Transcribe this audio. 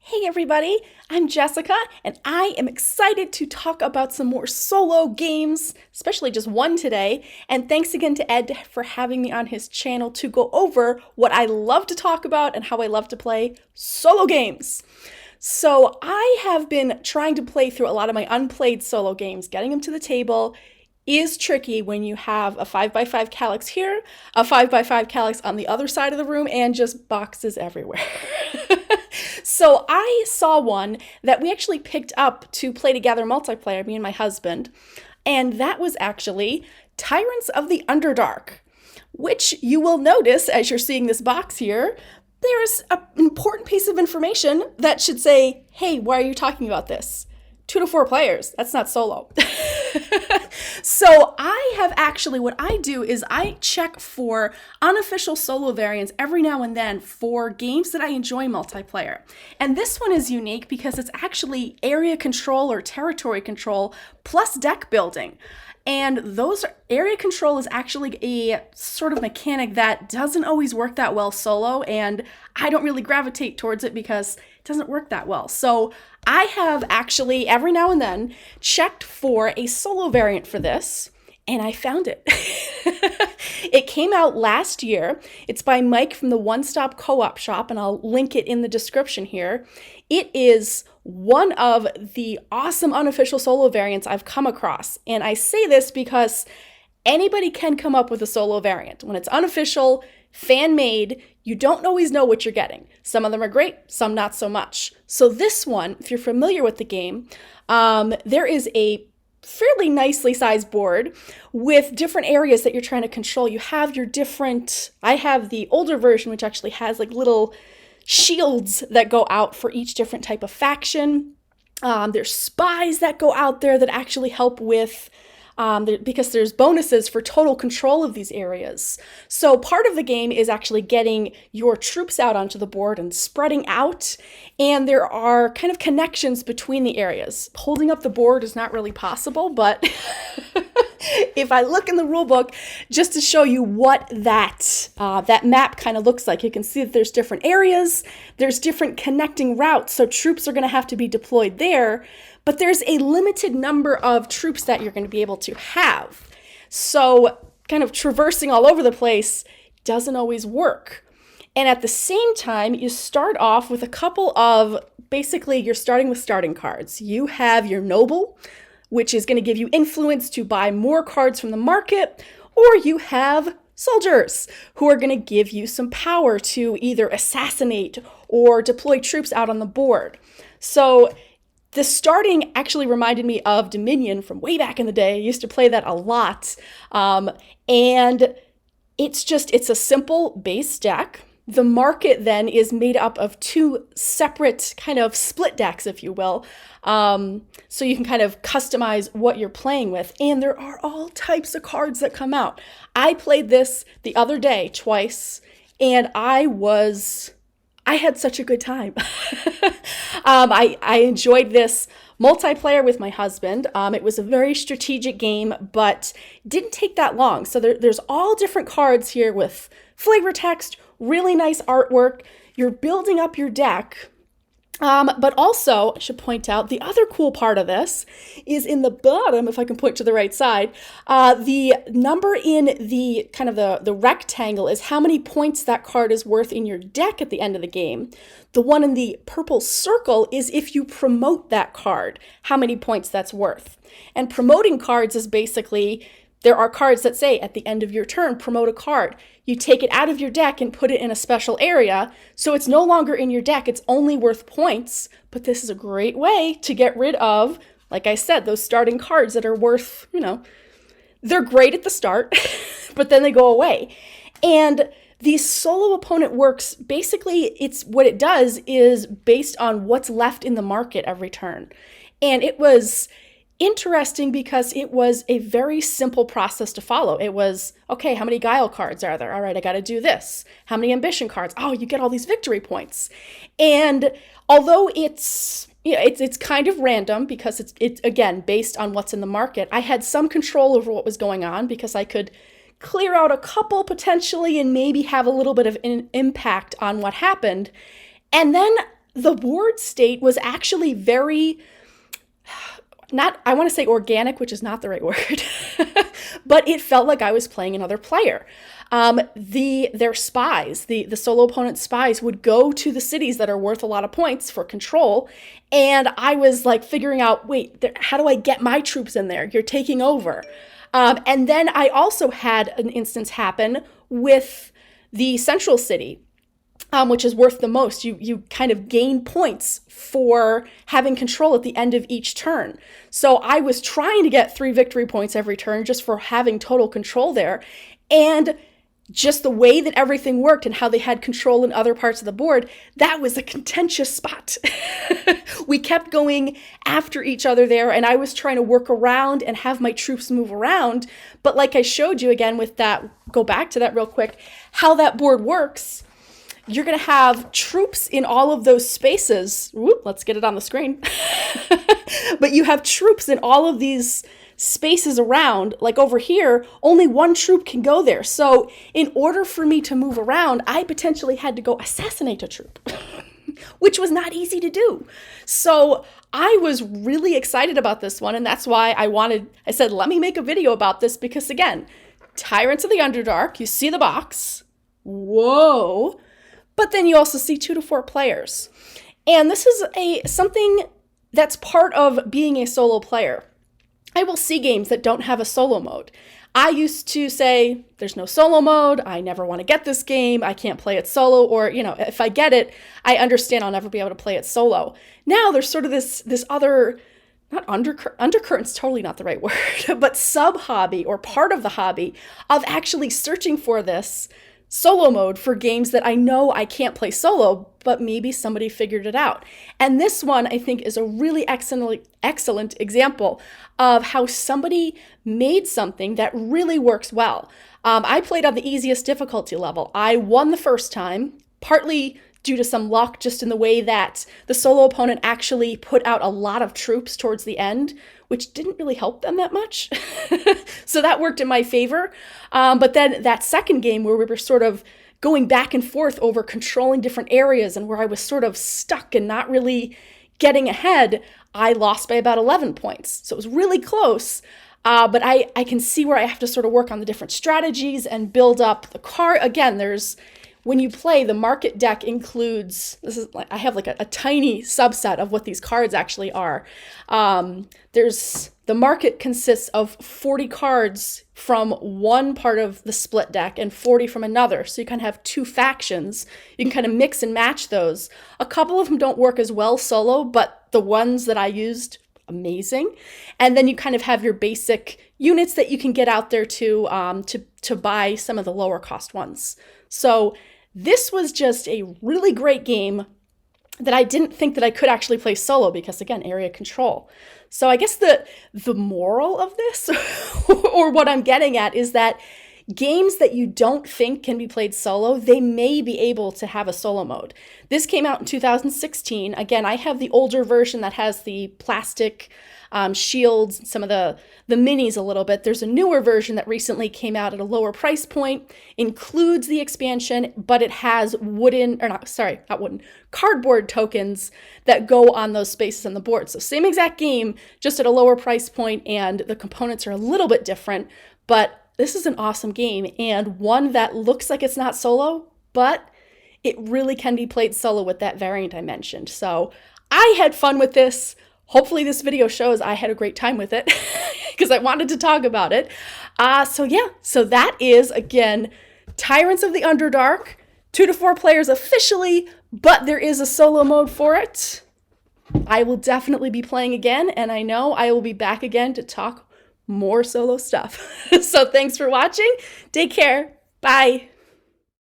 Hey everybody, I'm Jessica, and I am excited to talk about some more solo games, especially just one today. And thanks again to Ed for having me on his channel to go over what I love to talk about and how I love to play solo games. So I have been trying to play through a lot of my unplayed solo games. Getting them to the table is tricky when you have a 5x5 calyx here, a 5x5 calyx on the other side of the room, and just boxes everywhere. So I saw one that we actually picked up to play together multiplayer, me and my husband, and that was actually Tyrants of the Underdark, which you will notice as you're seeing this box here. There's an important piece of information that should say, hey, why are you talking about this? 2 to 4 players, that's not solo. So I have actually, what I do is I check for unofficial solo variants every now and then for games that I enjoy multiplayer. And this one is unique because it's actually area control or territory control plus deck building. And those area control is actually a sort of mechanic that doesn't always work that well solo, and I don't really gravitate towards it because it doesn't work that well. So I have actually every now and then checked for a solo variant for this, and I found it. It came out last year. It's by Mike from the One Stop Co-op Shop, and I'll link it in the description here. It is one of the awesome unofficial solo variants I've come across. And I say this because anybody can come up with a solo variant. When it's unofficial, fan-made, you don't always know what you're getting. Some of them are great, some not so much. So this one, if you're familiar with the game, there is a fairly nicely sized board with different areas that you're trying to control. You have your different, I have the older version, which actually has like little shields that go out for each different type of faction. There's spies that go out there that actually help with, because there's bonuses for total control of these areas. So part of the game is actually getting your troops out onto the board and spreading out, and there are kind of connections between the areas. Holding up the board is not really possible, but if I look in the rule book just to show you what that map kind of looks like, you can see that there's different areas, there's different connecting routes, so troops are going to have to be deployed there, but there's a limited number of troops that you're going to be able to have. So kind of traversing all over the place doesn't always work. And at the same time, you start off with a couple of, basically you're starting with starting cards. You have your noble, which is going to give you influence to buy more cards from the market, or you have soldiers, who are going to give you some power to either assassinate or deploy troops out on the board. So the starting actually reminded me of Dominion from way back in the day. I used to play that a lot. And it's a simple base deck. The market then is made up of 2 separate kind of split decks, if you will. So you can kind of customize what you're playing with. And there are all types of cards that come out. I played this the other day twice, and I had such a good time. I enjoyed this multiplayer with my husband. It was a very strategic game, but didn't take that long. So there's all different cards here with flavor text, really nice artwork. You're building up your deck. But also, I should point out, the other cool part of this is in the bottom, if I can point to the right side, the number in the kind of the rectangle is how many points that card is worth in your deck at the end of the game. The one in the purple circle is if you promote that card, how many points that's worth. And promoting cards is basically, there are cards that say at the end of your turn, promote a card. You take it out of your deck and put it in a special area, so it's no longer in your deck, it's only worth points, but this is a great way to get rid of, like I said, those starting cards that are worth, they're great at the start, but then they go away. And the solo opponent works, basically, what it does is based on what's left in the market every turn. And it was interesting because it was a very simple process to follow. It was, okay, how many guile cards are there? All right, I got to do this. How many ambition cards? Oh, you get all these victory points. And although it's kind of random because it's again based on what's in the market, I had some control over what was going on because I could clear out a couple potentially and maybe have a little bit of an impact on what happened. And then the board state was actually very, not, I want to say organic, which is not the right word, but it felt like I was playing another player. Their spies, the solo opponent spies, would go to the cities that are worth a lot of points for control. And I was like figuring out, wait, how do I get my troops in there? You're taking over. And then I also had an instance happen with the central city, which is worth the most. You kind of gain points for having control at the end of each turn. So I was trying to get 3 victory points every turn just for having total control there. And just the way that everything worked and how they had control in other parts of the board, that was a contentious spot. We kept going after each other there, and I was trying to work around and have my troops move around. But like I showed you again with that, go back to that real quick, how that board works, you're going to have troops in all of those spaces. Whoop, let's get it on the screen. But you have troops in all of these spaces around, like over here, only one troop can go there. So in order for me to move around, I potentially had to go assassinate a troop, which was not easy to do. So I was really excited about this one. And that's why I said, let me make a video about this, because again, Tyrants of the Underdark, you see the box. Whoa. But then you also see 2 to 4 players. And this is something that's part of being a solo player. I will see games that don't have a solo mode. I used to say, there's no solo mode, I never want to get this game, I can't play it solo, or, if I get it, I understand I'll never be able to play it solo. Now there's sort of this other, not undercurrent's totally not the right word, but sub-hobby or part of the hobby of actually searching for this solo mode for games that I know I can't play solo, but maybe somebody figured it out. And this one, I think, is a really excellent example of how somebody made something that really works well. I played on the easiest difficulty level. I won the first time, partly due to some luck, just in the way that the solo opponent actually put out a lot of troops towards the end, which didn't really help them that much. So that worked in my favor. But then that second game where we were sort of going back and forth over controlling different areas and where I was sort of stuck and not really getting ahead, I lost by about 11 points. So it was really close. But I can see where I have to sort of work on the different strategies and build up the card. Again, when you play, the market deck includes, I have like a tiny subset of what these cards actually are. The market consists of 40 cards from one part of the split deck and 40 from another. So you kind of have 2 factions. You can kind of mix and match those. A couple of them don't work as well solo, but the ones that I used, amazing. And then you kind of have your basic units that you can get out there to buy some of the lower cost ones. So this was just a really great game that I didn't think that I could actually play solo because, again, area control. So I guess the moral of this, or what I'm getting at, is that games that you don't think can be played solo, they may be able to have a solo mode. This came out in 2016. Again, I have the older version that has the plastic shields, some of the minis a little bit. There's a newer version that recently came out at a lower price point, includes the expansion, but it has cardboard tokens that go on those spaces on the board. So same exact game, just at a lower price point, and the components are a little bit different, but this is an awesome game, and one that looks like it's not solo, but it really can be played solo with that variant I mentioned. So I had fun with this. Hopefully this video shows I had a great time with it because I wanted to talk about it. So that is, again, Tyrants of the Underdark, 2 to 4 players officially, but there is a solo mode for it. I will definitely be playing again, and I know I will be back again to talk more solo stuff. So thanks for watching. Take care. Bye.